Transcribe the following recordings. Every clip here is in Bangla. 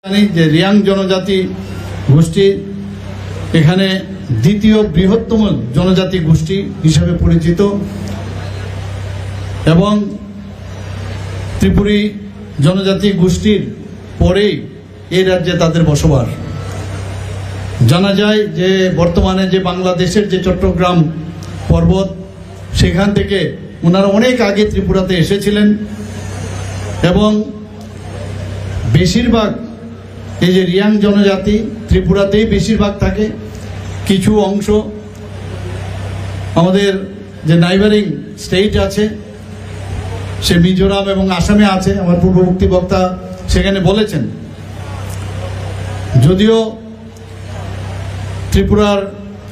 জানি যে রিয়াং জনজাতি গোষ্ঠী এখানে দ্বিতীয় বৃহত্তম জনজাতি গোষ্ঠী হিসেবে পরিচিত এবং ত্রিপুরী জনজাতি গোষ্ঠীর পরেই এই রাজ্যে তাদের বসবাস। জানা যায় যে বর্তমানে যে বাংলাদেশের যে চট্টগ্রাম পর্বত সেখান থেকে ওনারা অনেক আগে ত্রিপুরাতে এসেছিলেন এবং বেশিরভাগ এই যে রিয়াং জনজাতি ত্রিপুরাতেই বেশিরভাগ থাকে। কিছু অংশ আমাদের যে নাইবারিং স্টেট আছে সে মিজোরাম এবং আসামে আছে, আমার পূর্ববর্তী বক্তা সেখানে বলেছেন। যদিও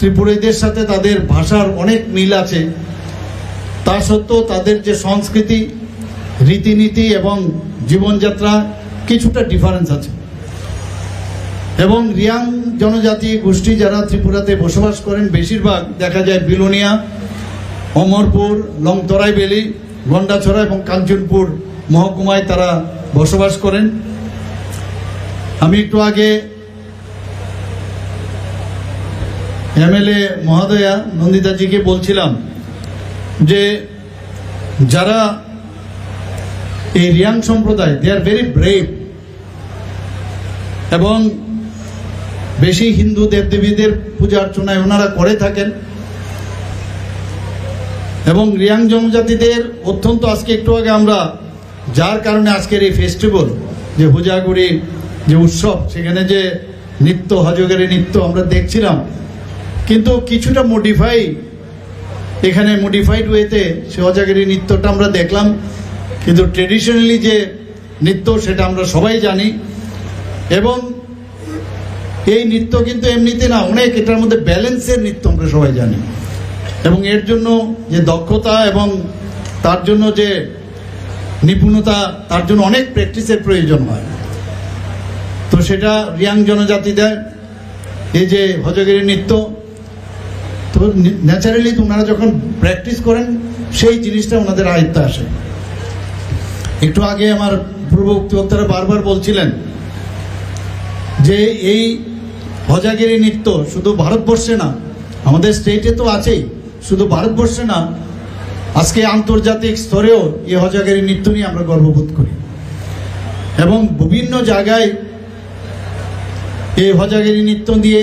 ত্রিপুরীদের সাথে তাদের ভাষার অনেক মিল আছে, তা সত্ত্বেও তাদের যে সংস্কৃতি, রীতিনীতি এবং জীবনযাত্রা কিছুটা ডিফারেন্স আছে। এবং রিয়াং জনজাতি গোষ্ঠী যারা ত্রিপুরাতে বসবাস করেন বেশিরভাগ দেখা যায় বিলোনিয়া, অমরপুর, লংতরাই বেলি, গন্ডাছড়া এবং কাঞ্চনপুর মহকুমায় তারা বসবাস করেন। আমি একটু আগে এমএলএ মহোদয়া নন্দিতাজিকে বলছিলাম যে যারা এই রিয়াং সম্প্রদায় দে আর ভেরি ব্রেভ এবং বেশি হিন্দু দেবদেবীদের পূজা অর্চনায় ওনারা করে থাকেন এবং রিয়াং জনজাতিদের অত্যন্ত আজকে একটু আগে আমরা যার কারণে আজকের এই ফেস্টিভ্যাল যে হুজাগুড়ি যে উৎসব সেখানে যে নৃত্য হজগেরি নৃত্য আমরা দেখছিলাম, কিন্তু কিছুটা এখানে মডিফাইড ওয়েতে সে হজগেরি নৃত্যটা আমরা দেখলাম, কিন্তু ট্রেডিশনালি যে নৃত্য সেটা আমরা সবাই জানি। এবং এই নৃত্য কিন্তু এমনিতে না, অনেক এটার মধ্যে ব্যালেন্সের নৃত্য আমরা সবাই জানি এবং এর জন্য যে দক্ষতা এবং তার জন্য যে নিপুণতা, তার জন্য অনেক প্র্যাকটিসের প্রয়োজন হয়। তো সেটা রিয়াং জনজাতিদের এই যে হজগেরি নৃত্য, তো ন্যাচারালি ওনারা যখন প্র্যাকটিস করেন সেই জিনিসটা ওনাদের আয়ত্তে আসে। একটু আগে আমার পূর্ববর্তী বক্তারা বারবার বলছিলেন যে এই হজাগিরি নৃত্য শুধু ভারতবর্ষে না, আমাদের স্টেটে তো আছেই, শুধু ভারতবর্ষে না, আজকে আন্তর্জাতিক স্তরেও এই হজাগিরি নৃত্য নিয়ে আমরা গর্ববোধ করি এবং বিভিন্ন জায়গায় এই হজাগিরি নৃত্য দিয়ে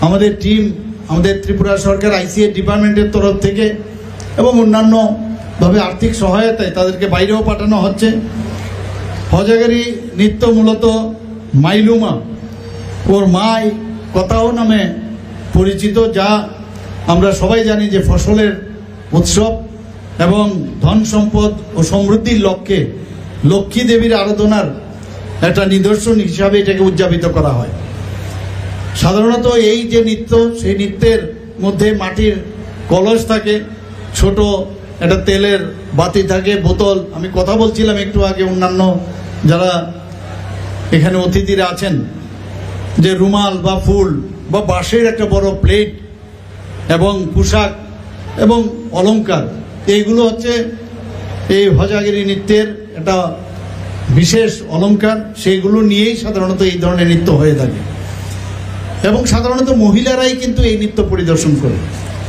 আমাদের টিম, আমাদের ত্রিপুরা সরকার আইসিএ ডিপার্টমেন্টের তরফ থেকে এবং অন্যান্যভাবে আর্থিক সহায়তায় তাদেরকে বাইরেও পাঠানো হচ্ছে। হজাগিরি নৃত্য মূলত মাইলুমা ওর মাই কথাও নামে পরিচিত, যা আমরা সবাই জানি যে ফসলের উৎসব এবং ধন সম্পদ ও সমৃদ্ধির লক্ষ্যে লক্ষ্মী দেবীর আরাধনার একটা নিদর্শন হিসাবে এটাকে উদযাপিত করা হয়। সাধারণত এই যে নৃত্য, সেই নৃত্যের মধ্যে মাটির কলস থাকে, ছোট একটা তেলের বাতি থাকে, বোতল। আমি কথা বলছিলাম একটু আগে অন্যান্য যারা এখানে অতিথিরা আছেন যে রুমাল বা ফুল বা বাঁশের একটা বড় প্লেট এবং পোশাক এবং অলংকার, এইগুলো হচ্ছে এই হজাগিরি নৃত্যের একটা বিশেষ অলংকার। সেইগুলো নিয়েই সাধারণত এই ধরনের নৃত্য হয়ে থাকে এবং সাধারণত মহিলারাই কিন্তু এই নৃত্য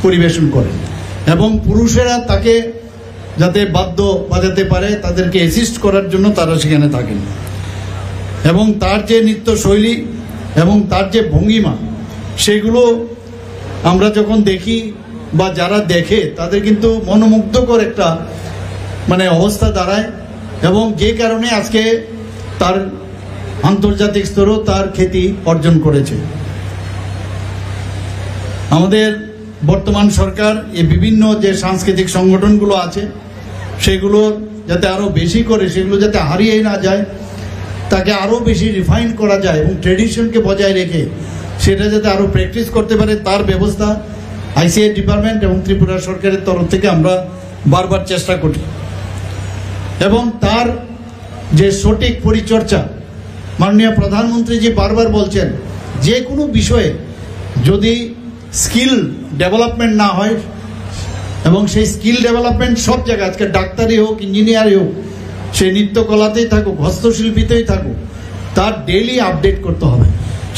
পরিবেশন করে এবং পুরুষেরা তাকে যাতে বাদ্য বাজাতে পারে তাদেরকে অ্যাসিস্ট করার জন্য তারা সেখানে থাকেন। এবং তার যে নৃত্য শৈলী এবং তার যে ভঙ্গিমা, সেগুলো আমরা যখন দেখি বা যারা দেখে তাদের কিন্তু মনোমুগ্ধকর একটা অবস্থা দাঁড়ায় এবং যে কারণে আজকে তার আন্তর্জাতিক স্তরেও তার খ্যাতি অর্জন করেছে। আমাদের বর্তমান সরকার এই বিভিন্ন যে সাংস্কৃতিক সংগঠনগুলো আছে সেগুলো যাতে আরও বেশি করে, সেগুলো যাতে হারিয়ে না যায়, তাকে আরও বেশি রিফাইন করা যায় এবং ট্রেডিশনকে বজায় রেখে সেটা যাতে আরও প্র্যাকটিস করতে পারে তার ব্যবস্থা আইসিএ ডিপার্টমেন্ট এবং ত্রিপুরা সরকারের তরফ থেকে আমরা বারবার চেষ্টা করি। এবং তার যে সঠিক পরিচর্যা, মাননীয় প্রধানমন্ত্রী জি বারবার বলছেন যে কোনো বিষয়ে যদি স্কিল ডেভেলপমেন্ট না হয়, এবং সেই স্কিল ডেভেলপমেন্ট সব জায়গায়, আজকে ডাক্তারই হোক, ইঞ্জিনিয়ারই হোক, সে নৃত্যকলাতেই থাকুক, হস্তশিল্পীতেই থাকুক, তার ডেইলি আপডেট করতে হবে।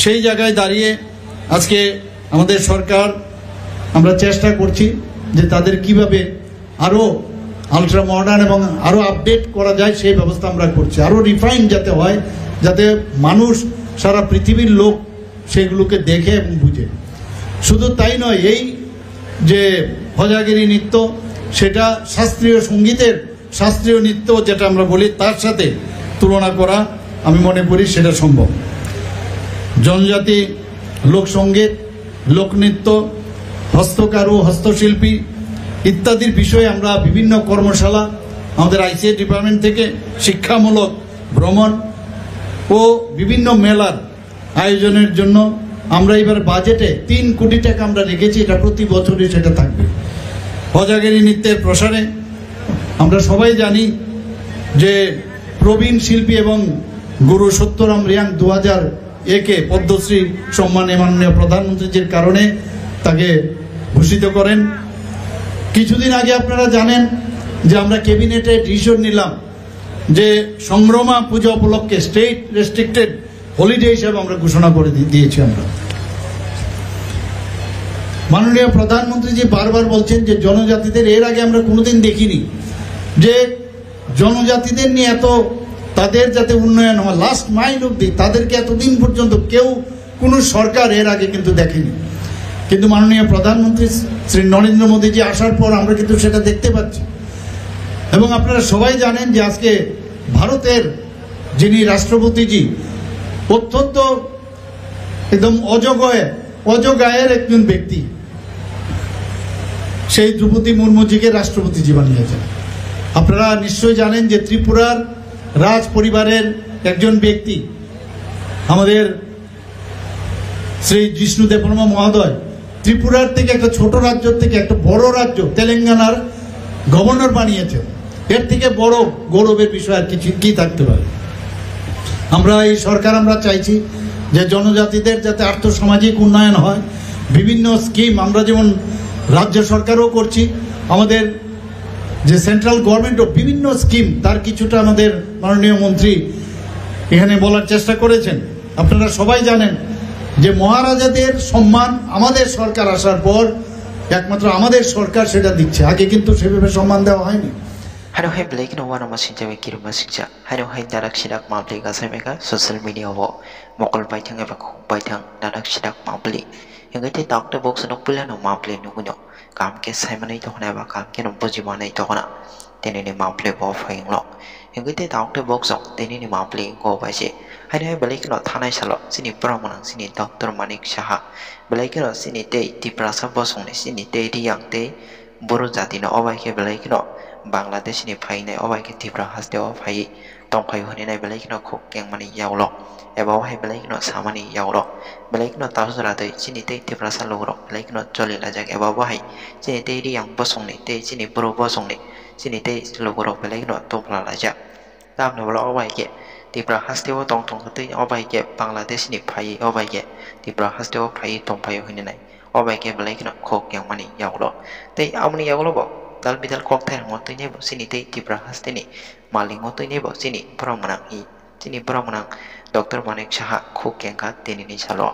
সেই জায়গায় দাঁড়িয়ে আজকে আমাদের সরকার আমরা চেষ্টা করছি যে তাদের কিভাবে আরও আলট্রা মডার্ন এবং আরও আপডেট করা যায় সেই ব্যবস্থা আমরা করছি, আরও রিফাইন যাতে হয়, যাতে মানুষ সারা পৃথিবীর লোক সেগুলোকে দেখে এবং বুঝে। শুধু তাই নয়, এই যে হজাগিরি নৃত্য সেটা শাস্ত্রীয় সঙ্গীতের শাস্ত্রীয় নৃত্য যেটা আমরা বলি তার সাথে তুলনা করা আমি মনে করি সেটা সম্ভব। জনজাতি লোকসঙ্গীত, লোকনৃত্য, হস্তকারু, হস্তশিল্পী ইত্যাদির বিষয়ে আমরা বিভিন্ন কর্মশালা আমাদের আইসিএ ডিপার্টমেন্ট থেকে শিক্ষামূলক ভ্রমণ ও বিভিন্ন মেলার আয়োজনের জন্য আমরা এবার বাজেটে 3 কোটি টাকা আমরা রেখেছি। এটা প্রতি বছরই সেটা থাকবে। হজাগিরি নৃত্যের প্রসারে আমরা সবাই জানি যে প্রবীণ শিল্পী এবং গুরু সত্যরাম রিয়াং 2001-এ পদ্মশ্রী সম্মানে মাননীয় প্রধানমন্ত্রীজির কারণে তাকে ভূষিত করেন। কিছুদিন আগে আপনারা জানেন যে আমরা ক্যাবিনেটে ডিসিশন নিলাম যে সংগ্রামা পূজা উপলক্ষে স্টেট রেস্ট্রিক্টেড হলিডে হিসেবে আমরা ঘোষণা করে দিয়েছি। আমরা মাননীয় প্রধানমন্ত্রীজি বারবার বলছেন যে জনজাতিদের এর আগে আমরা কোনোদিন দেখিনি যে জনজাতিদের নিয়ে এত তাদের যাতে উন্নয়ন হয়, লাস্ট মাইল অব্দি তাদেরকে এতদিন পর্যন্ত কেউ কোনো সরকার এর আগে কিন্তু দেখেনি। কিন্তু মাননীয় প্রধানমন্ত্রী শ্রী নরেন্দ্র মোদীজি আসার পর আমরা কিন্তু সেটা দেখতে পাচ্ছি। এবং আপনারা সবাই জানেন যে আজকে ভারতের যিনি রাষ্ট্রপতিজি অত্যন্ত একদম অজগায়ের একজন ব্যক্তি, সেই দ্রৌপদী মুর্মুজিকে রাষ্ট্রপতিজি বানিয়েছেন। আপনারা নিশ্চয়ই জানেন যে ত্রিপুরার রাজ পরিবারের একজন ব্যক্তি আমাদের শ্রী জিষ্ণু দেববর্মা মহোদয় ত্রিপুরার থেকে একটা ছোট রাজ্য থেকে একটা বড় রাজ্য তেলেঙ্গানার গভর্নর বানিয়েছেন। এর থেকে বড় গৌরবের বিষয় আর কিছু কি থাকতে পারে। আমরা এই সরকার আমরা চাইছি যে জনজাতিদের যাতে আর্থসামাজিক উন্নয়ন হয়, বিভিন্ন স্কিম আমরা যেমন রাজ্য সরকারও করছি, আমাদের যে সেন্ট্রাল গভর্নমেন্টও বিভিন্ন স্কিম তার কিছুটা আমাদের মাননীয় মন্ত্রী এখানে বলার চেষ্টা করেছেন। আপনারা সবাই জানেন যে মহারাজাদের সম্মান আমাদের সরকার আসার পর একমাত্র আমাদের সরকার সেটা দিচ্ছে, আগে কিন্তু সেভাবে সম্মান দেওয়া হয়নি। Hano hai blake no wana masinja we kiru masinja. Hano hai darak sidak mabli gasai meka social media wo mokol baithang eba khuk baithang darak sidak mabli. Hengai te doctor box no pula no mabli no guno. Kam ke sai manai to hona ba kam ke no boji manai to hona. Tene ni mabli bo faing lo. Hengai te doctor box ok tene ni mabli go ba je. Hano hai blake no thanai salo sini pramanang sini doctor Manik Saha. Blake no sini te tiprasa bosong ni sini te yang te buru jati no obai ke blake no Bangladesh ni phai nai obai ke Tripura haste o phai tong phai hone nai belai no khuk keng mani yaulok eba hai belai no samani yaulok belai no tasura dei chini te Tripura sa logrok belai no choli la jak eba hai chini te ri yang bosong ni te chini buru bosong ni chini te logrok belai no topla la jak tam no bolo obai ke Tripura haste o tong tong te obai ke Bangladesh ni phai obai ke Tripura haste o phai tong phai hone nai obai ke belai no khuk keng mani yaulok te amni yaulok dal bidal kok thai ngotai nei bo sini te Tripura haste ni maling ngotai nei bo sini pramanang hi sini pramanang Dr. Manik Saha khuk kengka teni ni salo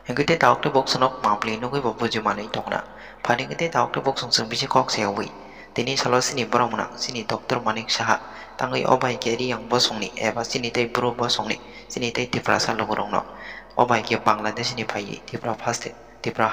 hengite doctor box nok mapli no go bo buji manai tokna phani ngite doctor box sung bisi kok sewi teni salo sini pramanang sini Dr. Manik Saha tangai obai ke ri yang bo songni eba sini te bro bo songni sini te Tripura sa logrong no obai ke Bangladesh ni phai Tripura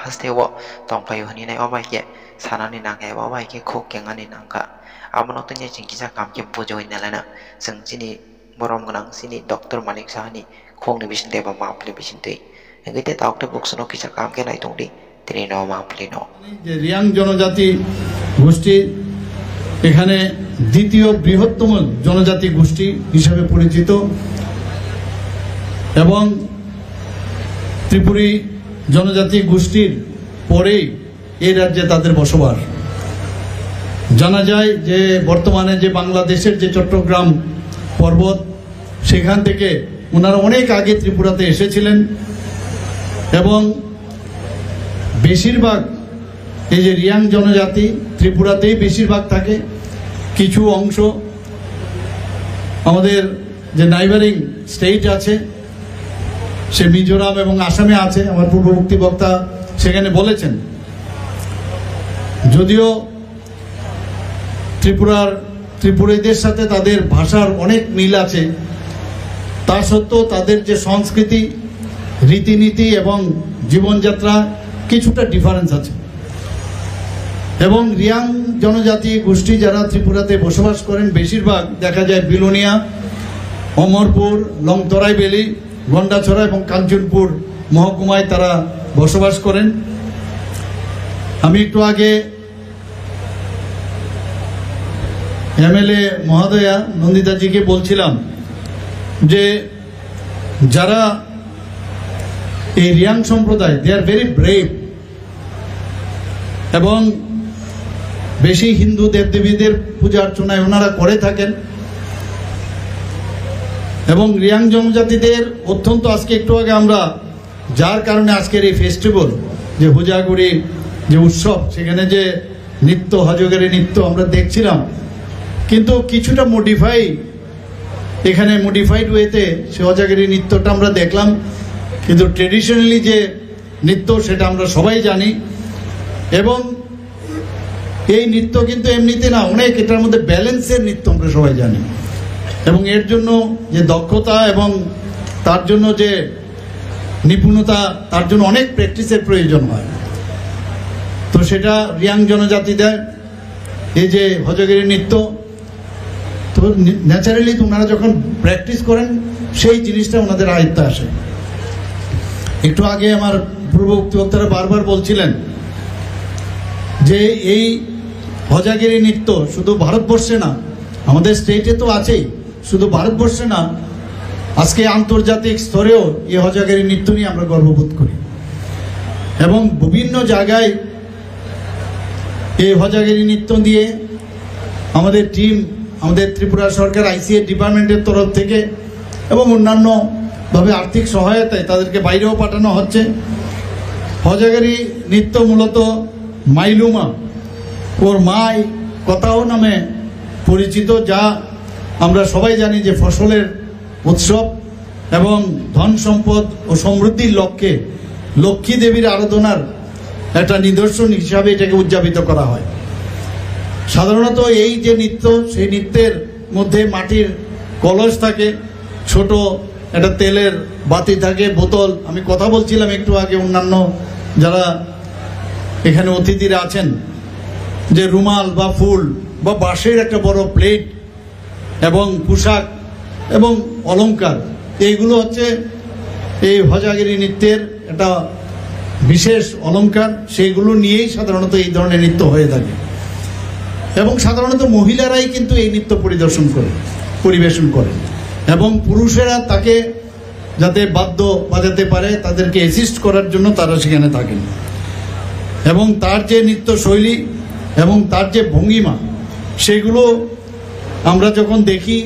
haste wo tong phai hani nai obai ke sanani nangke obai ke khuk kengani nangka amano tanya jingkisa kam ke pujoi nalana sing sini borom ganang sini Dr. Manik Saha ni khong ni bisin deba mapli bisin tei ngite doctor box no kisa kam ke nai tongdi tini no mapli no যে রিয়াং জনজাতি গোষ্ঠী এখানে দ্বিতীয় বৃহত্তম জনজাতি গোষ্ঠী হিসেবে পরিচিত এবং ত্রিপুরী জনজাতি গোষ্ঠীর পরেই এই রাজ্যে তাদের বসবাস। জানা যায় যে বর্তমানে যে বাংলাদেশের যে চট্টগ্রাম পর্বত সেখান থেকে ওনারা অনেক আগে ত্রিপুরাতে এসেছিলেন এবং বেশিরভাগ এই যে রিয়াং জনজাতি ত্রিপুরাতেই বেশিরভাগ থাকে, কিছু অংশ আমাদের যে নাইবারিং স্টেট আছে, সে মিজোরাম এবং আসামে আছে। আমার পূর্ববর্তী বক্তা সেখানে বলেছেন, যদিও ত্রিপুরীদের সাথে তাদের ভাষার অনেক মিল আছে, তা সত্ত্বেও তাদের যে সংস্কৃতি, রীতিনীতি এবং জীবনযাত্রা কিছুটা ডিফারেন্স আছে। এবং রিয়াং জনজাতি গোষ্ঠী যারা ত্রিপুরাতে বসবাস করেন, বেশিরভাগ দেখা যায় বিলোনিয়া, অমরপুর, লংতরাই বেলি, গন্ডাছড়া এবং কাঞ্চনপুর মহকুমায় তারা বসবাস করেন। আমি একটু আগে এমএলএ মহোদয়া নন্দিতাজিকে বলছিলাম যে যারা এই রিয়াং সম্প্রদায়, দে আর ভেরি ব্রেভ, এবং বেশি হিন্দু দেবদেবীদের পূজা অর্চনায় ওনারা করে থাকেন। এবং রিয়াং জনজাতিদের অত্যন্ত, আজকে একটু আগে আমরা যার কারণে আজকের এই ফেস্টিভ্যাল, যে হুজাগুড়ি যে উৎসব, সেখানে যে নৃত্য, হজগেরি নৃত্য আমরা দেখছিলাম, কিন্তু কিছুটা এখানে মডিফাইড ওয়েতে সে হজগেরি নৃত্যটা আমরা দেখলাম। কিন্তু ট্রেডিশনালি যে নৃত্য সেটা আমরা সবাই জানি। এবং এই নৃত্য কিন্তু এমনিতে না, অনেক এটার মধ্যে ব্যালেন্সের নৃত্য আমরা সবাই জানি। এবং এর জন্য যে দক্ষতা এবং তার জন্য যে নিপুণতা, তার জন্য অনেক প্র্যাকটিসের প্রয়োজন হয়। তো সেটা রিয়াং জনজাতিদের এই যে হজগেরি নৃত্য, তো ন্যাচারালি ওনারা যখন প্র্যাকটিস করেন সেই জিনিসটা ওনাদের আয়ত্তে আসে। একটু আগে আমার পূর্ববর্তী বক্তারা বারবার বলছিলেন যে এই হজগেরি নৃত্য শুধু ভারতবর্ষে না, আমাদের স্টেটে তো আছেই, শুধু ভারতবর্ষে না, আজকে আন্তর্জাতিক স্তরেও এই হজগেরি নৃত্য নিয়ে আমরা গর্ববোধ করি। এবং বিভিন্ন জায়গায় এই হজগেরি নৃত্য দিয়ে আমাদের টিম, আমাদের ত্রিপুরা সরকার আইসিএ ডিপার্টমেন্টের তরফ থেকে এবং অন্যান্যভাবে আর্থিক সহায়তায় তাদেরকে বাইরেও পাঠানো হচ্ছে। হজগেরি নৃত্য মূলত মাইলুমা ওর মাই কথাও নামে পরিচিত, যা আমরা সবাই জানি যে ফসলের উৎসব এবং ধন সম্পদ ও সমৃদ্ধির লক্ষ্যে লক্ষ্মী দেবীর আরাধনার একটা নিদর্শন হিসাবে এটাকে উদযাপিত করা হয়। সাধারণত এই যে নৃত্য, সেই নৃত্যের মধ্যে মাটির কলস থাকে, ছোট একটা তেলের বাতি থাকে, বোতল। আমি কথা বলছিলাম একটু আগে অন্যান্য যারা এখানে অতিথিরা আছেন, যে রুমাল বা ফুল বা বাঁশের একটা বড় প্লেট এবং পোশাক এবং অলংকার, এইগুলো হচ্ছে এই হজগেরি নৃত্যের একটা বিশেষ অলংকার। সেইগুলো নিয়েই সাধারণত এই ধরনের নৃত্য হয়ে থাকে। এবং সাধারণত মহিলারাই কিন্তু এই নৃত্য পরিবেশন করে এবং পুরুষেরা তাকে যাতে বাদ্য বাজাতে পারে তাদেরকে অ্যাসিস্ট করার জন্য তারা সেখানে থাকেন। এবং তার যে নৃত্য শৈলী এবং তার যে ভঙ্গিমা, সেগুলো আমরা যখন দেখি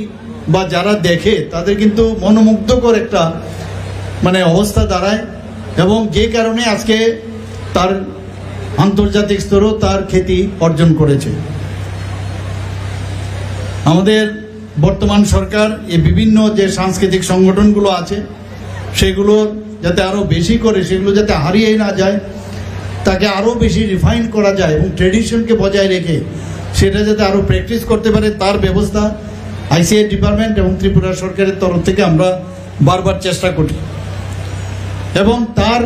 বা যারা দেখে তাদের কিন্তু মনোমুগ্ধকর একটা অবস্থা দাঁড়ায়। এবং যে কারণে আজকে তার আন্তর্জাতিক স্তরেও তার খ্যাতি অর্জন করেছে। আমাদের বর্তমান সরকার এই বিভিন্ন যে সাংস্কৃতিক সংগঠনগুলো আছে সেগুলো যাতে আরো বেশি করে, সেগুলো যাতে হারিয়ে না যায়, তাকে আরো বেশি রিফাইন করা যায় এবং ট্রেডিশনকে বজায় রেখে সেটা যাতে আরো প্র্যাকটিস করতে পারে, তার ব্যবস্থা আইসিএ ডিপার্টমেন্ট এবং ত্রিপুরা সরকারের তরফ থেকে আমরা বারবার চেষ্টা করি। এবং তার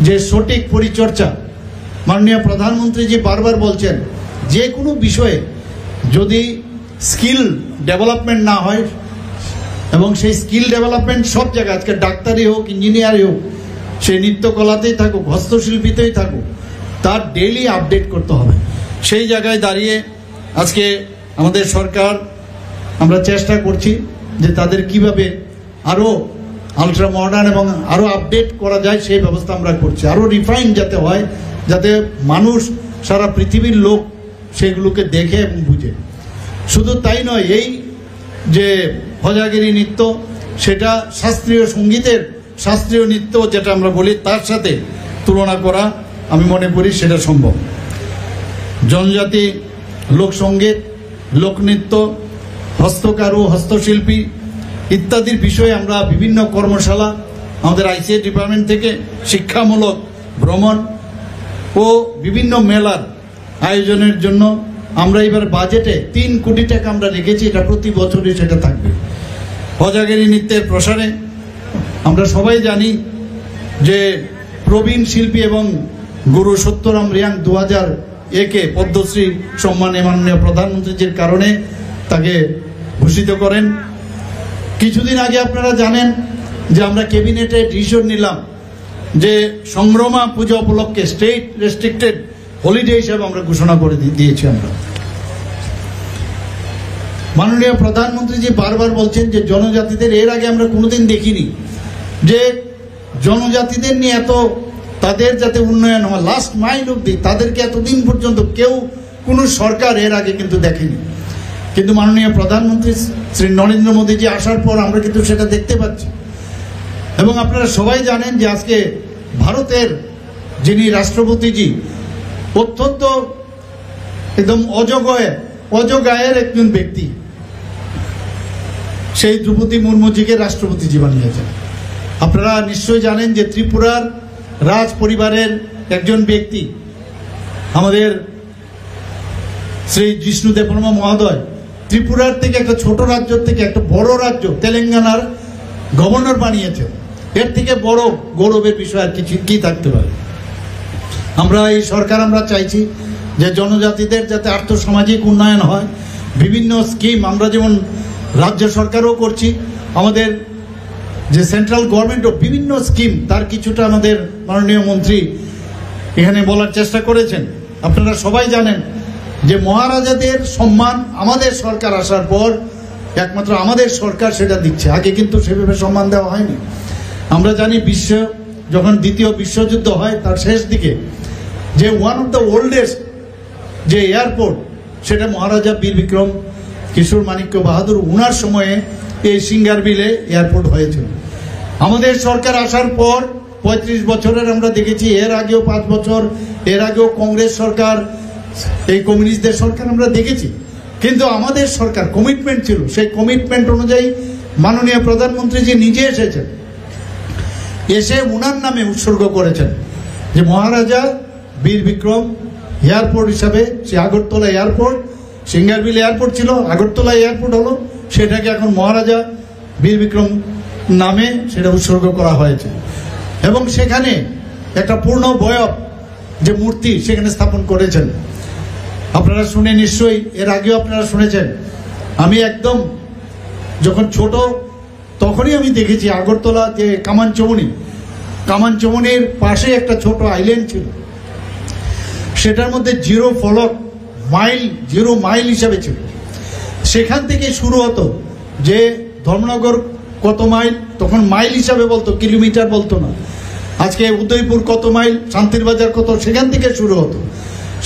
যে সঠিক পরিচর্যা, মাননীয় প্রধানমন্ত্রী জি বারবার বলছেন, যে কোনো বিষয়ে যদি স্কিল ডেভেলপমেন্ট না হয়, এবং সেই স্কিল ডেভেলপমেন্ট সব জায়গায়, আজকে ডাক্তারই হোক, ইঞ্জিনিয়ারই হোক, সেই নৃত্যকলাতেই থাকুক, হস্তশিল্পীতেই থাকুক, তার ডেইলি আপডেট করতে হবে। সেই জায়গায় দাঁড়িয়ে আজকে আমাদের সরকার, আমরা চেষ্টা করছি যে তাদের কিভাবে আরো আলট্রা মডার্ন এবং আরো আপডেট করা যায় সেই ব্যবস্থা আমরা করছি। আরো রিফাইন যাতে হয়, যাতে মানুষ, সারা পৃথিবীর লোক সেগুলোকে দেখে এবং বুঝে। শুধু তাই নয়, এই যে হজগেরি নৃত্য, সেটা শাস্ত্রীয় সঙ্গীতের, শাস্ত্রীয় নৃত্য যেটা আমরা বলি, তার সাথে তুলনা করা আমি মনে করি সেটা সম্ভব। জনজাতি লোকসঙ্গীত, লোকনৃত্য, হস্তকারু, হস্তশিল্পী ইত্যাদির বিষয়ে আমরা বিভিন্ন কর্মশালা আমাদের আইসিএ ডিপার্টমেন্ট থেকে শিক্ষামূলক ভ্রমণ ও বিভিন্ন মেলার আয়োজনের জন্য আমরা এবার বাজেটে 3 কোটি টাকা আমরা রেখেছি। এটা প্রতি বছরই সেটা থাকবে। হজাগিরি নৃত্যের প্রসারে আমরা সবাই জানি যে প্রবীণ শিল্পী এবং গুরু সত্যরাম রিয়াং 2001-এ পদ্মশ্রী সম্মানে মাননীয় প্রধানমন্ত্রীজির কারণে তাকে ভূষিত করেন। কিছুদিন আগে আপনারা জানেন যে আমরা ক্যাবিনেটে ডিসিশন নিলাম যে সংগ্রামা পূজা উপলক্ষে স্টেট রেস্ট্রিক্টেড হলিডে হিসাবে আমরা ঘোষণা করে দিয়েছি। আমরা মাননীয় প্রধানমন্ত্রীজি বারবার বলছেন যে জনজাতিদের এর আগে আমরা কোনোদিন দেখিনি যে জনজাতিদের নিয়ে এত তাদের যাতে উন্নয়ন হয় লাস্ট মাইল অব্দি তাদেরকে এতদিন পর্যন্ত কেউ কোনো সরকার এর আগে কিন্তু দেখেনি। কিন্তু মাননীয় প্রধানমন্ত্রী শ্রী নরেন্দ্র মোদীজি আসার পর আমরা কিন্তু সেটা দেখতে পাচ্ছি। এবং আপনারা সবাই জানেন যে আজকে ভারতের যিনি রাষ্ট্রপতিজি অত্যন্ত একদম অজগায়ের একজন ব্যক্তি, সেই দ্রৌপদী মুর্মুজিকে রাষ্ট্রপতিজি বানিয়েছেন। আপনারা নিশ্চয়ই জানেন যে ত্রিপুরার রাজ পরিবারের একজন ব্যক্তি আমাদের শ্রী জিষ্ণু দেববর্মা মহোদয় ত্রিপুরার থেকে একটা ছোট রাজ্য থেকে একটা বড় রাজ্য তেলেঙ্গানার গভর্নর বানিয়েছেন। এর থেকে বড় গৌরবের বিষয় আর কিছু কি থাকতে পারে। আমরা এই সরকার আমরা চাইছি যে জনজাতিদের যাতে আর্থসামাজিক উন্নয়ন হয়, বিভিন্ন স্কিম আমরা যেমন রাজ্য সরকারও করছি, আমাদের যে সেন্ট্রাল গভর্নমেন্টও বিভিন্ন স্কিম তার কিছুটা আমাদের মাননীয় মন্ত্রী এখানে বলার চেষ্টা করেছেন। আপনারা সবাই জানেন যে মহারাজাদের সম্মান আমাদের সরকার আসার পর একমাত্র আমাদের সরকার সেটা দিচ্ছে, আগে কিন্তু সেভাবে সম্মান দেওয়া হয়নি। আমরা জানি যখন দ্বিতীয় বিশ্বযুদ্ধ হয় তার শেষ দিকে যে ওয়ান অফ দ্য ওল্ডেস্ট যে এয়ারপোর্ট সেটা মহারাজা বীর বিক্রম কিশোর মাণিক্য বাহাদুর উনার সময়ে এই সিঙ্গারবিলে এয়ারপোর্ট হয়েছিল। আমাদের সরকার আসার পর 35 বছরের আমরা দেখেছি, এর আগেও 5 বছর, এর আগেও কংগ্রেস সরকার, এই কমিউনিস্টদের সরকার আমরা দেখেছি। কিন্তু আমাদের সরকার কমিটমেন্ট ছিল, সেই কমিটমেন্ট অনুযায়ী মাননীয় প্রধানমন্ত্রীজি নিজে এসেছেন, এসে উনার নামে উৎসর্গ করেছেন যে মহারাজা বীর বিক্রম এয়ারপোর্ট হিসাবে সে আগরতলা এয়ারপোর্ট, সিঙ্গারবিল এয়ারপোর্ট ছিল, আগরতলা এয়ারপোর্ট হলো, সেটাকে এখন মহারাজা বীর বিক্রম নামে সেটা উৎসর্গ করা হয়েছে। এবং সেখানে একটা পূর্ণ বয়ব যে মূর্তি সেখানে স্থাপন করেছেন। আপনারা শুনে নিশ্চয়ই এর আগেও আপনারা শুনেছেন। আমি একদম যখন ছোট তখনই আমি দেখেছি আগরতলা যে কামানচমনির পাশে একটা ছোট আইল্যান্ড ছিল, সেটার মধ্যে জিরো মাইল হিসাবে ছিল। সেখান থেকে শুরু হতো যে ধর্মনগর কত মাইল, তখন মাইল হিসাবে বলতো, কিলোমিটার বলতো না। আজকে উদয়পুর কত মাইল, শান্তির বাজার কত, সেখান থেকে শুরু হতো।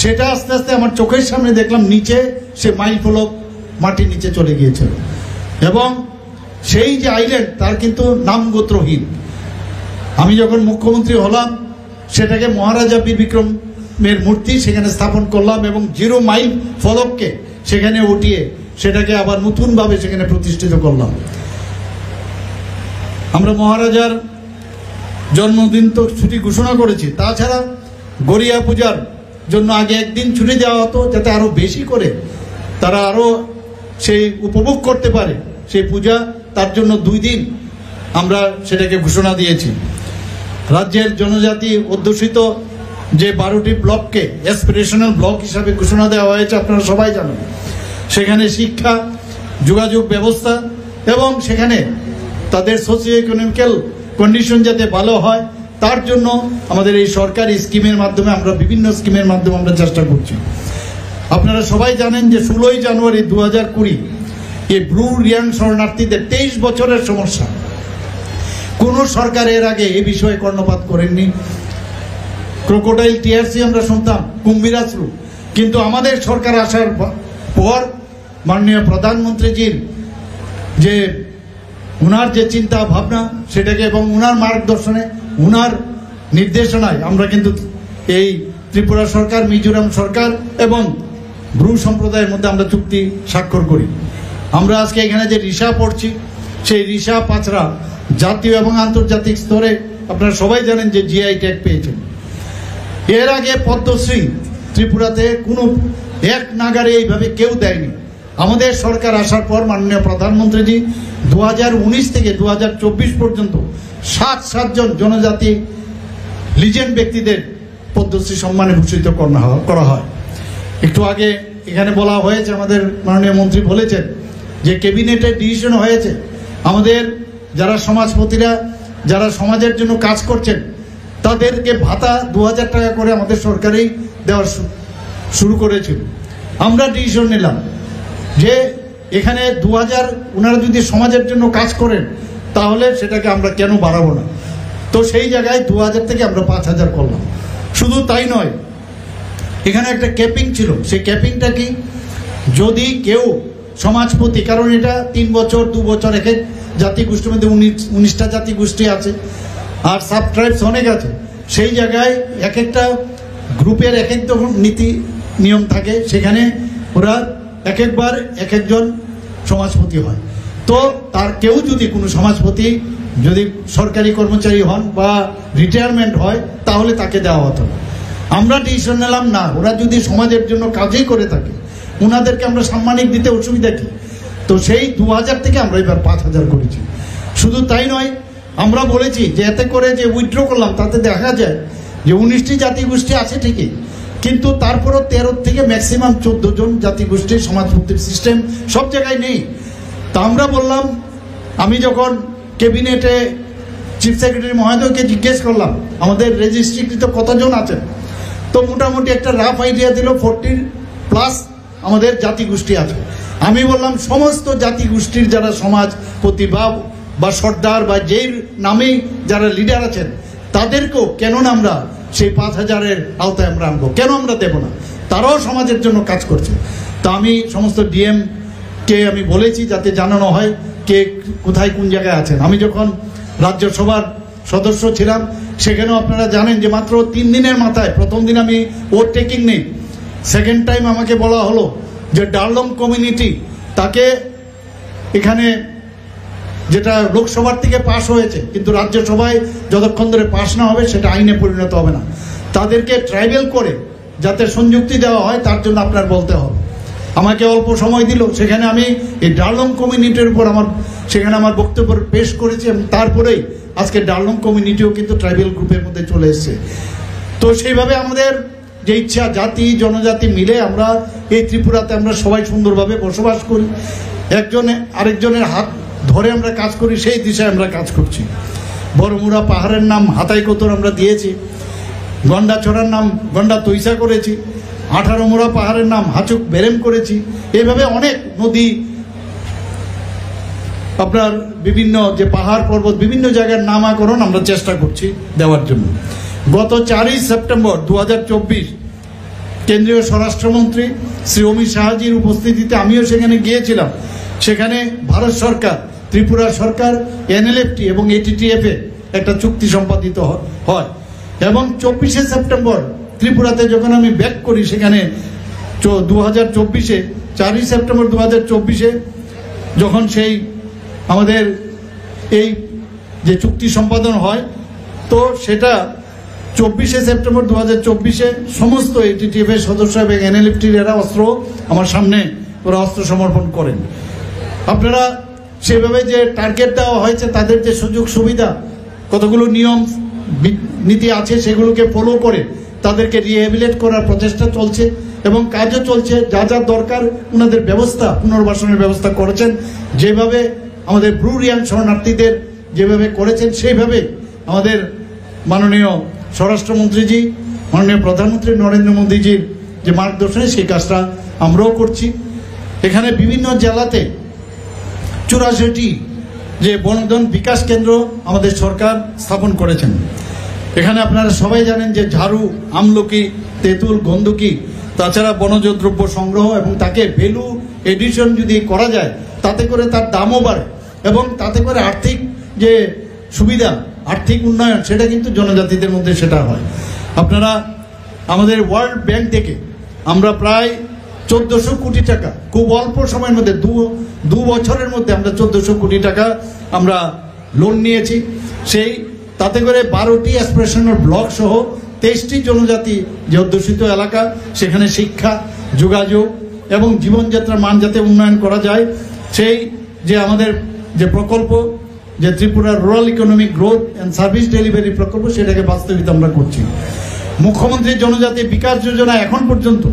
সেটা আস্তে আস্তে আমার চোখের সামনে দেখলাম নিচে সে মাইল ফলক মাটির নিচে চলে গিয়েছিল। এবং সেই যে আইল্যান্ড তার কিন্তু নামগোত্রহীন। আমি যখন মুখ্যমন্ত্রী হলাম সেটাকে মহারাজা বীর বিক্রমের মূর্তি সেখানে স্থাপন করলাম এবং 0 মাইল ফলককে সেখানে উঠিয়ে সেটাকে আবার নতুনভাবে সেখানে প্রতিষ্ঠিত করলাম। আমরা মহারাজার জন্মদিন তো ছুটি ঘোষণা করেছি, তাছাড়া গড়িয়া পূজার জন্য আগে একদিন ছুটি দেওয়া হতো যাতে আরো বেশি করে তারা আরো সেই উপভোগ করতে পারে সেই পূজা, তার জন্য 2 দিন আমরা সেটাকে ঘোষণা দিয়েছি। রাজ্যের জনজাতি অধ্যুষিত যে 12টি ব্লককে অ্যাসপিরেশনাল ব্লক হিসাবে ঘোষণা দেওয়া হয়েছে, আপনারা সবাই জানেন। সেখানে শিক্ষা, যোগাযোগ ব্যবস্থা এবং সেখানে তাদের সোশিও ইকোনমিক্যাল কন্ডিশন যাতে ভালো হয় তার জন্য আমাদের এই সরকারি স্কিমের মাধ্যমে আমরা বিভিন্ন স্কিমের মাধ্যমে আমরা চেষ্টা করছি। আপনারা সবাই জানেন যে 16ই জানুয়ারি 2020 এই ব্লু রিয়াং শরণার্থীদের 23 বছরের সমস্যা, কোন সরকার এর আগে এই বিষয়ে কর্ণপাত করেননি। ক্রোকোডাইল টিয়ারসি আমরা শুনতাম, কুম্ভীরাশ্রু, কিন্তু আমাদের সরকার আসার পর মাননীয় প্রধানমন্ত্রীজির যে উনার যে চিন্তা ভাবনা সেটাকে এবং উনার মার্গদর্শনে উনার নির্দেশনায় আমরা কিন্তু এই ত্রিপুরা সরকার, মিজোরাম সরকার এবং ব্রু সম্প্রদায়ের মধ্যে আমরা চুক্তি স্বাক্ষর করি। আমরা আজকে এখানে যে রিসা পড়ছি সেই রিসা পাচরা জাতীয় এবং আন্তর্জাতিক স্তরে আপনারা সবাই জানেন যে জিআই ট্যাগ পেয়েছেন। এর আগে পদ্মশ্রী ত্রিপুরাতে কোনো এক নাগারে এইভাবে কেউ দেয়নি। আমাদের সরকার আসার পর মাননীয় প্রধানমন্ত্রীজি 2019 থেকে 2024 পর্যন্ত 7 জন জনজাতি লিজেন্ড ব্যক্তিদের পদ্মশ্রী সম্মানে ভূষিত করা হয়। একটু আগে এখানে বলা হয়েছে, আমাদের মাননীয় মন্ত্রী বলেছেন যে ক্যাবিনেটে ডিসিশন হয়েছে আমাদের যারা সমাজপতিরা, যারা সমাজের জন্য কাজ করছেন, তাদেরকে ভাতা 2000 টাকা করে আমাদের সরকারই দেওয়া শুরু করেছিল। আমরা ডিসিশন নিলাম যে এখানে 2000 ওনারা যদি সমাজের জন্য কাজ করেন তাহলে সেটাকে আমরা কেন বাড়াবো না। তো সেই জায়গায় 2000 থেকে আমরা 5000 করলাম। শুধু তাই নয়, এখানে একটা ক্যাপিং ছিল। সেই ক্যাপিংটা কি, যদি কেউ সমাজপতি, কারণ এটা 3 বছর 2 বছর, এক এক জাতিগোষ্ঠীর মধ্যে 19টা জাতিগোষ্ঠী আছে আর সাব ট্রাইবস অনেক আছে, সেই জায়গায় এক একটা গ্রুপের এক এক নীতি নিয়ম থাকে, সেখানে ওরা এক একবার এক একজন সমাজপতি হয়। তো তার কেউ যদি কোনো সমাজপতি যদি সরকারি কর্মচারী হন বা রিটায়ারমেন্ট হয় তাহলে তাকে দেওয়া হতো। আমরা ডিসিশন নিলাম না, ওরা যদি সমাজের জন্য কাজই করে থাকে ওনাদেরকে আমরা সাম্মানিক দিতে অসুবিধা কি। তো সেই 2000 থেকে আমরা এবার 5000 করেছি। শুধু তাই নয়, আমরা বলেছি যে এতে করে যে উইথড্র করলাম তাতে দেখা যায় যে 19টি জাতিগোষ্ঠী আছে ঠিকই, কিন্তু তারপরও 13 থেকে ম্যাক্সিমাম 14 জন জাতিগোষ্ঠীর সমাজপতির সিস্টেম সব জায়গায় নেই। তা আমরা বললাম, আমি যখন ক্যাবিনেটে চিফ সেক্রেটারি মহোদয়কে জিজ্ঞেস করলাম আমাদের রেজিস্ট্রিকৃত কতজন আছেন, তো মোটামুটি একটা রাফ আইডিয়া দিল 40+ আমাদের জাতিগোষ্ঠী আছে। আমি বললাম সমস্ত জাতিগোষ্ঠীর যারা সমাজপতি বা সর্দার বা যেই নামেই যারা লিডার আছেন তাদেরকেও কেন না আমরা সেই 5000-এর আওতায় আমরা আনবো, কেন আমরা দেব না, তারাও সমাজের জন্য কাজ করছে। তা আমি সমস্ত ডিএমকে আমি বলেছি যাতে জানানো হয় কে কোথায় কোন জায়গায় আছেন। আমি যখন রাজ্যসভার সদস্য ছিলাম সেখানেও আপনারা জানেন যে মাত্র 3 দিনের মাথায়, প্রথম দিন আমি ওট টেকিং নেই, সেকেন্ড টাইম আমাকে বলা হলো যে ডার্লং কমিউনিটি, তাকে এখানে যেটা লোকসভার থেকে পাশ হয়েছে কিন্তু রাজ্যসভায় যতক্ষণ ধরে পাশ না হবে সেটা আইনে পরিণত হবে না, তাদেরকে ট্রাইবেল করে যাতে সংযুক্তি দেওয়া হয় তার জন্য আপনার বলতে হবে। আমাকে অল্প সময় দিল, সেখানে আমি এই ডার্লং কমিউনিটির উপর সেখানে আমার বক্তব্য পেশ করেছি এবং তারপরেই আজকে ডার্লং কমিউনিটিও কিন্তু ট্রাইবেল গ্রুপের মধ্যে চলে এসছে। তো সেইভাবে আমাদের যে ইচ্ছা, জাতি জনজাতি মিলে আমরা এই ত্রিপুরাতে আমরা সবাই সুন্দরভাবে বসবাস করি, একজনে আরেকজনের হাত ধরে আমরা কাজ করি, সেই দিশায় আমরা কাজ করছি। বড়মুড়া পাহাড়ের নাম হাতাইকোতর আমরা দিয়েছি, গন্ডাছড়ার নাম গন্ডা তৈসা করেছি, 18 মুড়া পাহাড়ের নাম হাচুক বেরেম করেছি। এইভাবে অনেক নদী, আপনার বিভিন্ন যে পাহাড় পর্বত বিভিন্ন জায়গার নামাকরণ আমরা চেষ্টা করছি দেওয়ার জন্য। গত 4ই সেপ্টেম্বর 2024 কেন্দ্রীয় স্বরাষ্ট্রমন্ত্রী শ্রী অমিত শাহজির উপস্থিতিতে আমিও সেখানে গিয়েছিলাম। সেখানে ভারত সরকার, ত্রিপুরা সরকার, এনএলএফটি এবং এটিটিএফ এ একটা চুক্তি সম্পাদিত হয় এবং 24শে সেপ্টেম্বর ত্রিপুরাতে যখন আমি ব্যাক করি সেখানে 2024-এ 4ই সেপ্টেম্বর 2024-এ যখন সেই আমাদের এই যে চুক্তি সম্পাদন হয়, তো সেটা 24শে সেপ্টেম্বর 2024-এ সমস্ত এটিটিএফ এর সদস্য এবং এনএলএফটির এরা অস্ত্র আমার সামনে ওরা অস্ত্র সমর্পণ করেন। আপনারা সেভাবে যে টার্গেট দেওয়া হয়েছে তাদের যে সুযোগ সুবিধা, কতগুলো নিয়ম নীতি আছে সেগুলোকে ফলো করে তাদেরকে রিহ্যাবিলিটেট করার প্রচেষ্টা চলছে এবং কাজও চলছে। যা যা দরকার ওনাদের ব্যবস্থা, পুনর্বাসনের ব্যবস্থা করেছেন, যেভাবে আমাদের ব্রু রিয়াং শরণার্থীদের যেভাবে করেছেন সেইভাবে আমাদের মাননীয় স্বরাষ্ট্রমন্ত্রীজি, মাননীয় প্রধানমন্ত্রী নরেন্দ্র মোদীজির যে মার্গদর্শনে সেই কাজটা আমরাও করছি। এখানে বিভিন্ন জেলাতে 84টি যে বনধন বিকাশ কেন্দ্র আমাদের সরকার স্থাপন করেছেন। এখানে আপনারা সবাই জানেন যে ঝাড়ু, আমলকি, তেঁতুল, গন্ধকি, তাছাড়া বনজ দ্রব্য সংগ্রহ এবং তাকে ভ্যালু এডিশন যদি করা যায় তাতে করে তার দামও বাড়ে এবং তাতে করে আর্থিক যে সুবিধা, আর্থিক উন্নয়ন সেটা কিন্তু জনজাতিদের মধ্যে সেটা হয়। আপনারা আমাদের ওয়ার্ল্ড ব্যাংক থেকে আমরা প্রায় 1400 কোটি টাকা, খুব অল্প সময়ের মধ্যে দু বছরের মধ্যে আমরা 1400 কোটি টাকা আমরা লোন নিয়েছি। সেই তাতে করে 12টি অ্যাসপিরেশনাল ব্লক সহ 23টি জনজাতি যে অধ্যুষিত এলাকা, সেখানে শিক্ষা, যোগাযোগ এবং জীবনযাত্রার মান যাতে উন্নয়ন করা যায়, সেই যে আমাদের যে প্রকল্প, যে Tripura rural economic growth and service delivery প্রকল্প, সেটাকে বাস্তবিত আমরা করছি। মুখ্যমন্ত্রী জনজাতি বিকাশ যোজনা এখন পর্যন্ত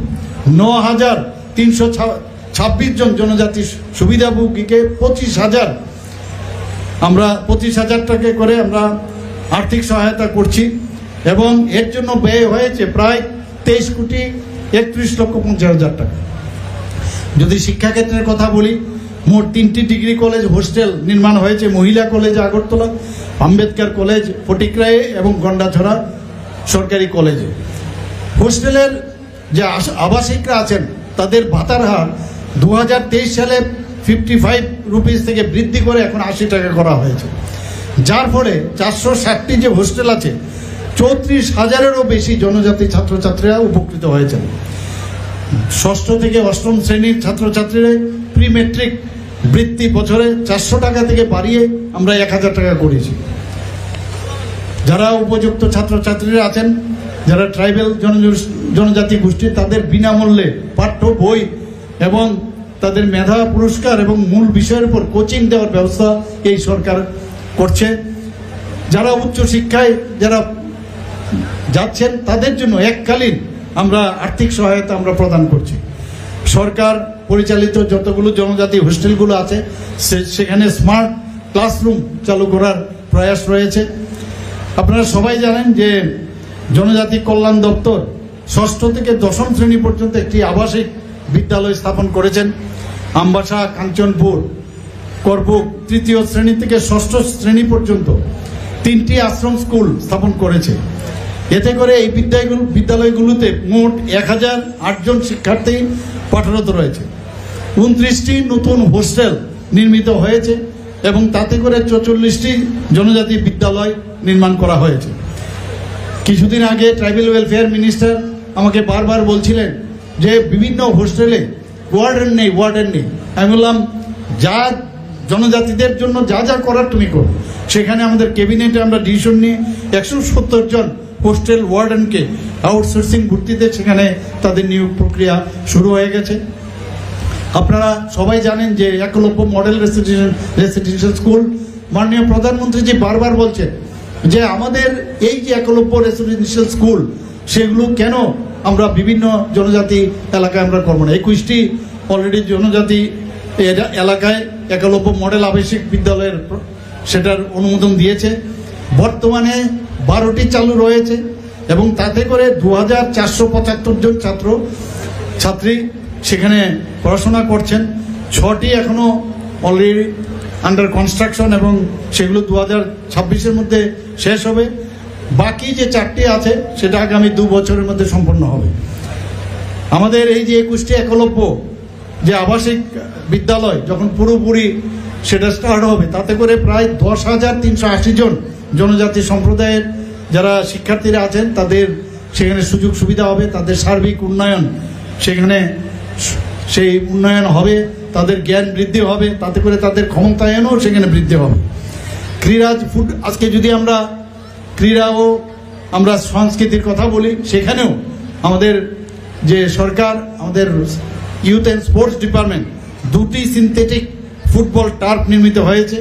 9,326 জন জনজাতি সুবিধাভোগীকে 25,000 টাকা করে আমরা আর্থিক সহায়তা করছি এবং এর জন্য ব্যয় হয়েছে প্রায় 23,31,50,000 টাকা। যদি শিক্ষাক্ষেত্রের কথা বলি, মোট 3টি ডিগ্রি কলেজ হোস্টেল নির্মাণ হয়েছে। মহিলা কলেজ আগরতলা, আম্বেদকর কলেজ ফটিকরায়ে এবং গন্ডাছড়া সরকারি কলেজে। হোস্টেলের যে আবাসিকরা আছেন তাদের ভাতার হার 2023 সালে 55 রুপিস থেকে বৃদ্ধি করে এখন 80 টাকা করা হয়েছে, যার ফলে 460টি যে হোস্টেল আছে 34,000-এরও বেশি জনজাতি ছাত্রছাত্রীরা উপকৃত হয়েছেন। 6ষ্ঠ থেকে 8ম শ্রেণীর ছাত্রছাত্রীরা প্রি মেট্রিক বৃত্তি বছরে 400 টাকা থেকে বাড়িয়ে আমরা 1000 টাকা করেছি। যারা উপযুক্ত ছাত্রছাত্রীরা আছেন, যারা ট্রাইবেল জনজাতি গোষ্ঠী, তাদের বিনামূল্যে পাঠ্য বই এবং তাদের মেধা পুরস্কার এবং মূল বিষয়ের উপর কোচিং দেওয়ার ব্যবস্থা এই সরকার করছে। যারা উচ্চ শিক্ষায় যারা যাচ্ছেন তাদের জন্য এককালীন আমরা আর্থিক সহায়তা আমরা প্রদান করছি। সরকার পরিচালিত যতগুলো জনজাতি হোস্টেলগুলো আছে সেখানে স্মার্ট ক্লাসরুম চালু করার প্রয়াস রয়েছে। আপনারা সবাই জানেন যে জনজাতি কল্যাণ দপ্তর 6ষ্ঠ থেকে 10ম শ্রেণী পর্যন্ত একটি আবাসিক বিদ্যালয় স্থাপন করেছেন। আমবাসা, কাঞ্চনপুর, করবুক 3য় শ্রেণী থেকে 6ষ্ঠ শ্রেণী পর্যন্ত 3টি আশ্রম স্কুল স্থাপন করেছে। এতে করে এই বিদ্যালয়গুলোতে মোট 1008 জন শিক্ষার্থী পাঠরত রয়েছে। 29টি নতুন হোস্টেল নির্মিত হয়েছে এবং তাতে করে 44টি জনজাতি বিদ্যালয় নির্মাণ করা হয়েছে। কিছুদিন আগে ট্রাইবেল ওয়েলফেয়ার মিনিস্টার আমাকে বারবার বলছিলেন যে বিভিন্ন হোস্টেলে ওয়ার্ডেন নেই। আমি বললাম, যা জনজাতিদের জন্য যা যা করার তুমি করো। সেখানে আমাদের ক্যাবিনেটে আমরা ডিসিশন নিয়ে 170 জন হোস্টেল ওয়ার্ডেনকে আউটসোর্সিং ভিত্তিতে সেখানে তাদের নিয়োগ প্রক্রিয়া শুরু হয়ে গেছে। আপনারা সবাই জানেন যে একলব্য মডেল রেসিডেন্সিয়াল স্কুল, মাননীয় প্রধানমন্ত্রীজি বারবার বলছেন যে আমাদের এই যে একলব্য রেসিডেন্সিয়াল স্কুল, সেগুলো কেন আমরা বিভিন্ন জনজাতি এলাকায় আমরা করবো না। 21টি অলরেডি জনজাতি এলাকায় একলব্য মডেল আবাসিক বিদ্যালয়ের সেটার অনুমোদন দিয়েছে। বর্তমানে 12টি চালু রয়েছে এবং তাতে করে 2,475 জন ছাত্রী সেখানে পড়াশোনা করছেন। 6টি এখনো অলরেডি আন্ডার কনস্ট্রাকশন এবং সেগুলো 2026-এর মধ্যে শেষ হবে। বাকি যে 4টি আছে সেটা আগামী 2 বছরের মধ্যে সম্পন্ন হবে। আমাদের এই যে 21টি একলব্য যে আবাসিক বিদ্যালয় যখন পুরোপুরি সেটা স্টার্ট হবে, তাতে করে প্রায় 10,380 জন জনজাতি সম্প্রদায়ের যারা শিক্ষার্থীরা আছেন তাদের সেখানে সুযোগ সুবিধা হবে, তাদের সার্বিক উন্নয়ন সেখানে সেই উন্নয়ন হবে, তাদের জ্ঞান বৃদ্ধি হবে, তাতে করে তাদের ক্ষমতায়নও সেখানে বৃদ্ধি হবে। ক্রীড়া আজকে যদি আমরা ক্রীড়া ও আমরা সংস্কৃতির কথা বলি, সেখানেও আমাদের যে সরকার, আমাদের ইউথ অ্যান্ড স্পোর্টস ডিপার্টমেন্ট 2টি সিনথেটিক ফুটবল টার্ফ নির্মিত হয়েছে।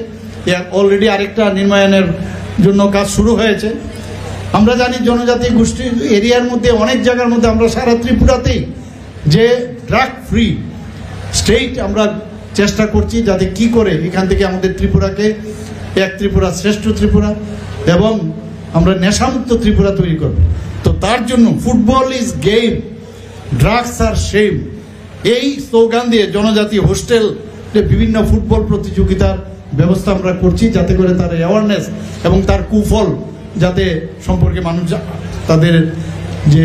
অলরেডি আরেকটা নির্মাণের জন্য কাজ শুরু হয়েছে। আমরা জানি জনজাতি গোষ্ঠী এরিয়ার মধ্যে অনেক জায়গার মধ্যে আমরা সারা ত্রিপুরাতেই যে ড্রাগ ফ্রি স্টেট আমরা চেষ্টা করছি, যাতে কি করে এখান থেকে আমাদের ত্রিপুরাকে এক ত্রিপুরা শ্রেষ্ঠ ত্রিপুরা এবং আমরা নেশামুক্ত ত্রিপুরা তৈরি করব। তো তার জন্য football is game, drugs are shame, এই স্লোগান দিয়ে জনজাতি হোস্টেল বিভিন্ন ফুটবল প্রতিযোগিতার ব্যবস্থা আমরা করছি, যাতে করে তার অ্যাওয়ারনেস এবং তার কুফল যাতে সম্পর্কে মানুষ তাদের যে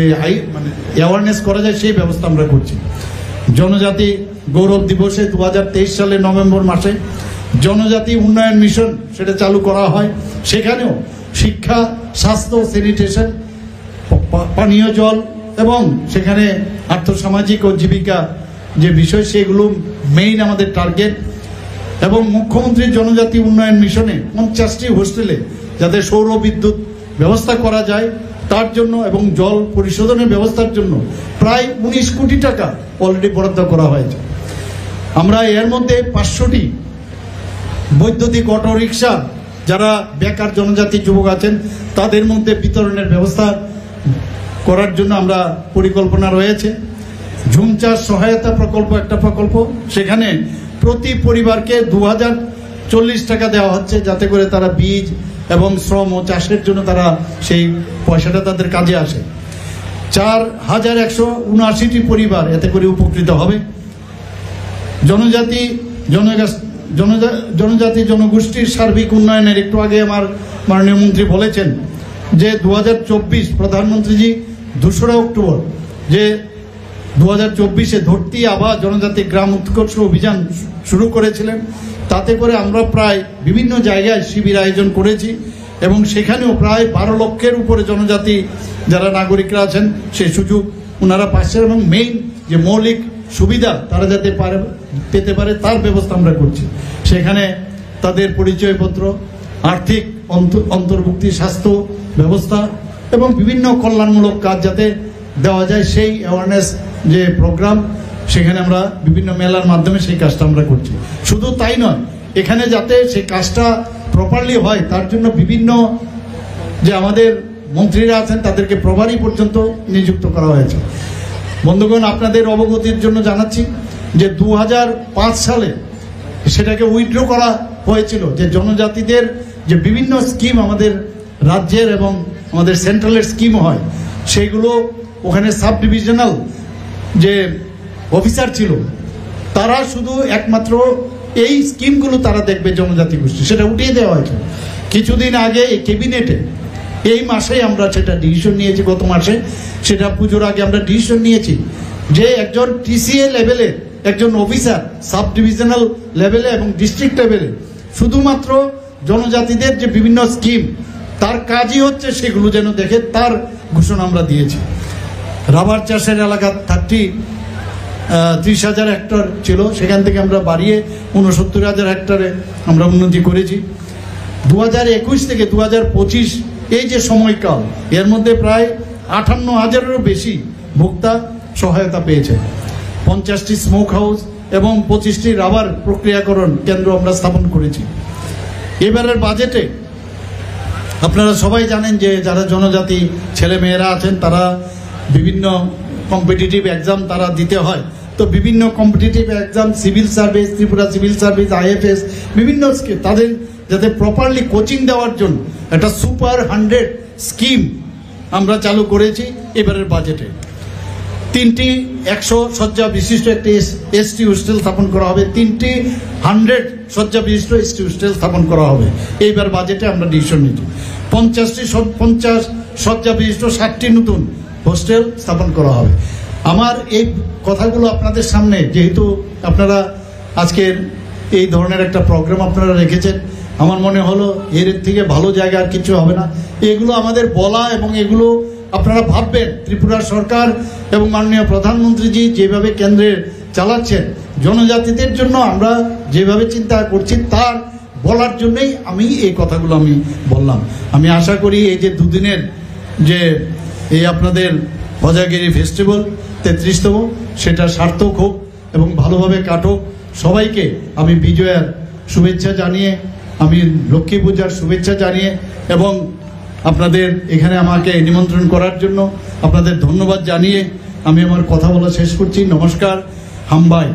অ্যাওয়ারনেস করা যায় সেই ব্যবস্থা আমরা করছি। জনজাতি গৌরব দিবসে 2023 সালে নভেম্বর মাসে জনজাতি উন্নয়ন মিশন সেটা চালু করা হয়। সেখানেও শিক্ষা, স্বাস্থ্য, স্যানিটেশন, পানীয় জল এবং সেখানে আর্থসামাজিক ও জীবিকা যে বিষয় সেগুলো মেইন আমাদের টার্গেট। এবং মুখ্যমন্ত্রীর জনজাতি উন্নয়ন মিশনে 50টি হোস্টেলে যাতে সৌর বিদ্যুৎ ব্যবস্থা করা যায় তার জন্য এবং জল পরিশোধনের ব্যবস্থার জন্য প্রায় 19 কোটি টাকা অলরেডি বরাদ্দ করা হয়েছে। আমরা এর মধ্যে 500টি বৈদ্যুতিক অটো রিক্সা যারা বেকার জনজাতি যুবক আছেন তাদের মধ্যে বিতরণের ব্যবস্থা করার জন্য আমরা পরিকল্পনা রয়েছে। ঝুম চাষ সহায়তা প্রকল্প একটা প্রকল্প, সেখানে প্রতি পরিবারকে 2040 টাকা দেওয়া হচ্ছে যাতে করে তারা বীজ এবং শ্রম ও চাষের জন্য তারা সেই পয়সাটা তাদের কাজে আসে। 4179টি পরিবার এতে করে উপকৃত হবে। জনজাতি জনগোষ্ঠীর সার্বিক উন্নয়নের একটু আগে আমার মাননীয় মন্ত্রী বলেছেন যে 2024 প্রধানমন্ত্রীজি 2রা অক্টোবর যে 2024-এ ধরতি আভা জনজাতি গ্রাম উৎকর্ষ অভিযান শুরু করেছিলেন, তাতে করে আমরা প্রায় বিভিন্ন জায়গায় শিবির আয়োজন করেছি এবং সেখানেও প্রায় 12 লক্ষের উপরে জনজাতি যারা নাগরিকরা আছেন সেই সুযোগ ওনারা পাচ্ছেন এবং মেইন যে মৌলিক সুবিধা তারা যাতে পেতে পারে তার ব্যবস্থা আমরা করছি। সেখানে তাদের পরিচয়পত্র, আর্থিক অন্তর্ভুক্তি, স্বাস্থ্য ব্যবস্থা এবং বিভিন্ন কল্যাণমূলক কাজ যাতে দেওয়া যায় সেই অ্যাওয়ারনেস যে প্রোগ্রাম, সেখানে আমরা বিভিন্ন মেলার মাধ্যমে সেই কাজটা আমরা করছি। শুধু তাই নয়, এখানে যাতে সেই কাজটা প্রপারলি হয় তার জন্য বিভিন্ন যে আমাদের মন্ত্রীরা আছেন তাদেরকে প্রভারী পর্যন্ত নিযুক্ত করা হয়েছে। বন্ধুগণ, আপনাদের অবগতির জন্য জানাচ্ছি যে 2005 সালে সেটাকে উইথড্র করা হয়েছিল যে জনজাতিদের যে বিভিন্ন স্কিম আমাদের রাজ্যের এবং আমাদের সেন্ট্রালের স্কিম হয় সেইগুলো ওখানে সাব ডিভিশনাল যে অফিসার ছিল তারা শুধু একমাত্র এই স্কিমগুলো তারা দেখবে জনজাতি গোষ্ঠী, সেটা উঠিয়ে দেওয়া হয়েছে কিছুদিন আগে এই ক্যাবিনেটে। এই মাসে আমরা সেটা ডিসিশন নিয়েছি, গত মাসে সেটা পুজোর আগে আমরা ডিসিশন নিয়েছি যে একজন টিসিএ লেভেলে একজন অফিসার সাব ডিভিশনাল লেভেলে এবং ডিস্ট্রিক্ট লেভেলে শুধুমাত্র জনজাতিদের যে বিভিন্ন স্কিম তার কাজই হচ্ছে সেগুলো যেন দেখে, তার ঘোষণা আমরা দিয়েছি। রাবার চাষের এলাকা 30,000 হেক্টর ছিল, সেখান থেকে আমরা বাড়িয়ে 69,000 হেক্টরে আমরা উন্নতি করেছি। 2021 থেকে 2025 এই যে সময়কাল এর মধ্যে প্রায় 58,000-এরও বেশি ভোক্তা সহায়তা পেয়েছে। 50টি স্মোক হাউস এবং 25টি রাবার প্রক্রিয়াকরণ কেন্দ্র আমরা স্থাপন করেছি। এবারের বাজেটে আপনারা সবাই জানেন যে যারা জনজাতি ছেলে মেয়েরা আছেন তারা বিভিন্ন কম্পিটিটিভ এক্সাম তারা দিতে হয়, তো বিভিন্ন competitive exam, civil service, Tripura civil service, IFS বিভিন্ন তাদের যাতে প্রপারলি কোচিং দেওয়ার জন্য একটা সুপার 100 স্কিম আমরা চালু করেছি এবারের বাজেটে। 3টি 100 শয্যা বিশিষ্ট একটি ST হোস্টেল স্থাপন করা হবে, 3টি 100 শয্যা বিশিষ্ট ST হোস্টেল স্থাপন করা হবে। এইবার বাজেটে আমরা ডিসিশন নিয়েছি 50 শয্যা বিশিষ্ট 60টি নতুন হোস্টেল স্থাপন করা হবে। আমার এই কথাগুলো আপনাদের সামনে, যেহেতু আপনারা আজকের এই ধরনের একটা প্রোগ্রাম আপনারা রেখেছেন, আমার মনে হলো এর থেকে ভালো জায়গা আর কিছু হবে না। এগুলো আমাদের বলা এবং এগুলো আপনারা ভাববেন ত্রিপুরা সরকার এবং মাননীয় প্রধানমন্ত্রীজি যেভাবে কেন্দ্রে চালাচ্ছেন জনজাতিদের জন্য আমরা যেভাবে চিন্তা করছি তার বলার জন্যই আমি এই কথাগুলো আমি বললাম। আমি আশা করি এই যে দুদিনের যে এই আপনাদের হজাগিরি ফেস্টিভ্যাল 33তম সেটা সার্থক হোক এবং ভালোভাবে কাটুক। সবাইকে আমি বিজয়ার শুভেচ্ছা জানিয়ে, আমি লক্ষ্মী পূজার শুভেচ্ছা জানিয়ে এবং আপনাদের এখানে আমাকে নিমন্ত্রণ করার জন্য আপনাদের ধন্যবাদ জানিয়ে আমি আমার কথা বলা শেষ করছি। নমস্কার, হামবাই।